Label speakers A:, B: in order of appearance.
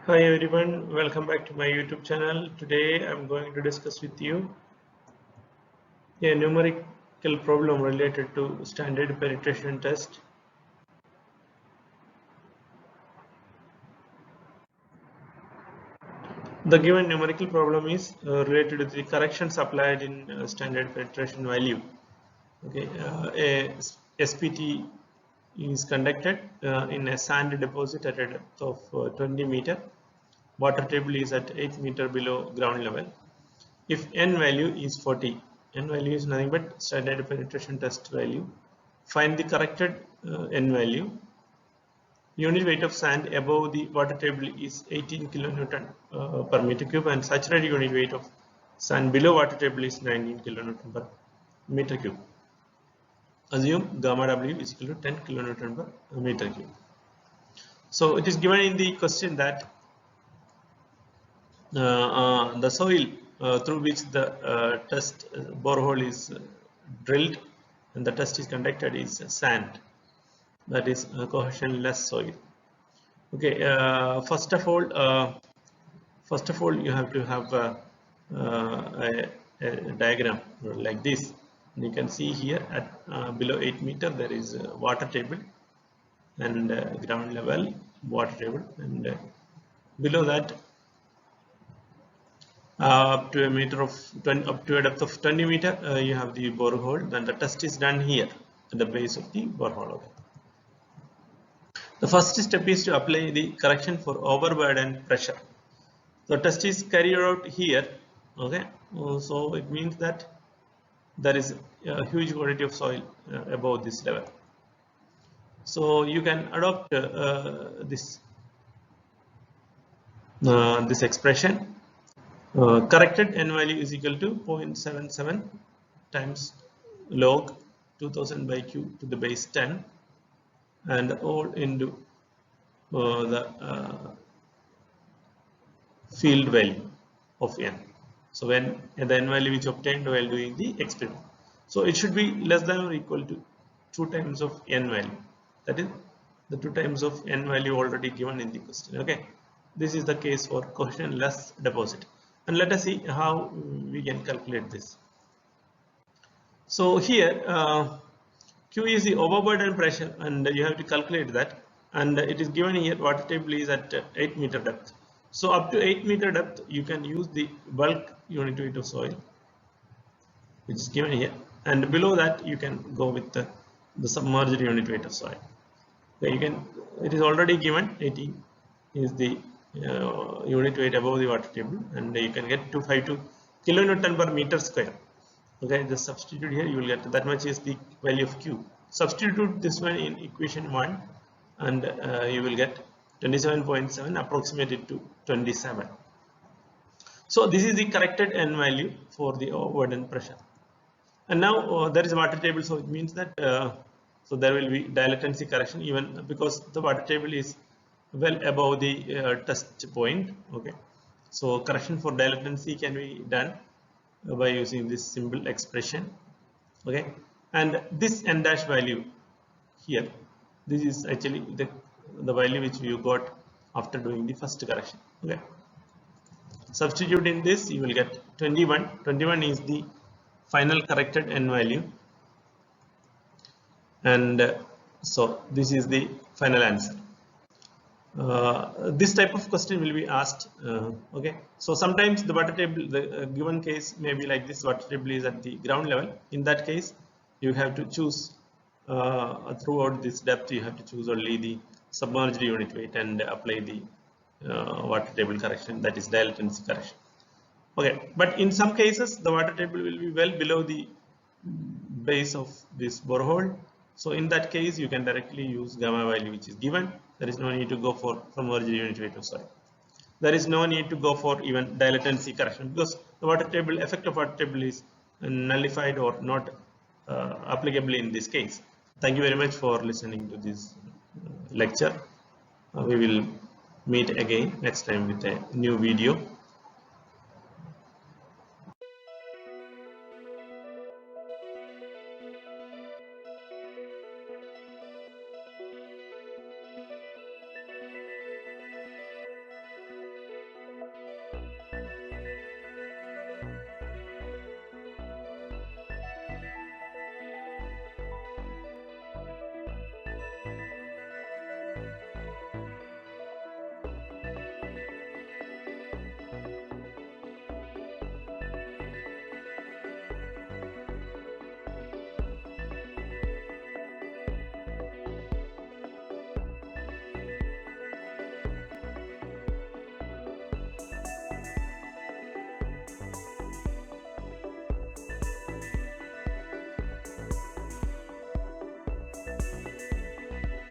A: Hi everyone, welcome back to my YouTube channel. Today I'm going to discuss with you a numerical problem related to standard penetration test. The given numerical problem is related to the corrections applied in standard penetration value. Okay, a SPT is conducted in a sand deposit at a depth of 20 meter. Water table is at 8 meter below ground level. If n value is 40, n value is nothing but standard penetration test value. Find the corrected n value. Unit weight of sand above the water table is 18 kilonewton per meter cube, and saturated unit weight of sand below water table is 19 kilonewton per meter cube. Assume gamma W is equal to 10 kilonewton per meter cube. So it is given in the question that the soil through which the test borehole is drilled and the test is conducted is sand, that is cohesionless soil. Okay, first of all you have to have a diagram like this. You can see here at below 8 meter there is water table and ground level water table, and below that up to a meter of 20, up to a depth of 20 meter you have the borehole. Then the test is done here at the base of the borehole. Okay. The first step is to apply the correction for overburden pressure. The test is carried out here. Okay, so it means that there is a huge quantity of soil above this level. So you can adopt this expression. Corrected n value is equal to 0.77 times log 2000 by q to the base 10, and all into the field value of n. So when the n value is obtained while doing the experiment, so it should be less than or equal to 2 times of n value, that is the 2 times of n value already given in the question. Okay, this is the case for cohesionless deposit. And let us see how we can calculate this. So here Q is the overburden pressure, and you have to calculate that, and it is given here water table is at 8 meter depth. So up to 8 meter depth you can use the bulk unit weight of soil, which is given here, and below that you can go with the submerged unit weight of soil. Okay, you can, it is already given 18 is the unit weight above the water table, and you can get 252 kilonewton per meter square. Okay, just substitute here, you will get that much is the value of Q. Substitute this one in equation 1, and you will get 27.7 approximated to 27. So this is the corrected n value for the overburden pressure. And now there is a water table, so it means that so there will be dilatancy correction, even because the water table is well above the test point. Okay, so correction for dilatancy can be done by using this simple expression. Okay, and this n dash value here, this is actually the value which you got after doing the first correction. Okay, substitute in this, you will get 21. 21 is the final corrected n value, and so this is the final answer. This type of question will be asked. Okay, so sometimes the water table, the given case may be like this: water table is at the ground level. In that case, you have to choose throughout this depth, you have to choose only the submerged unit weight and apply the water table correction, that is dilatancy correction. Okay, but in some cases the water table will be well below the base of this borehole. So in that case, you can directly use gamma value which is given. There is no need to go for submerged unit weight of soil. There is no need to go for even dilatancy correction, because the water table effect of water table is nullified or not applicable in this case. Thank you very much for listening to this lecture. We will meet again next time with a new video.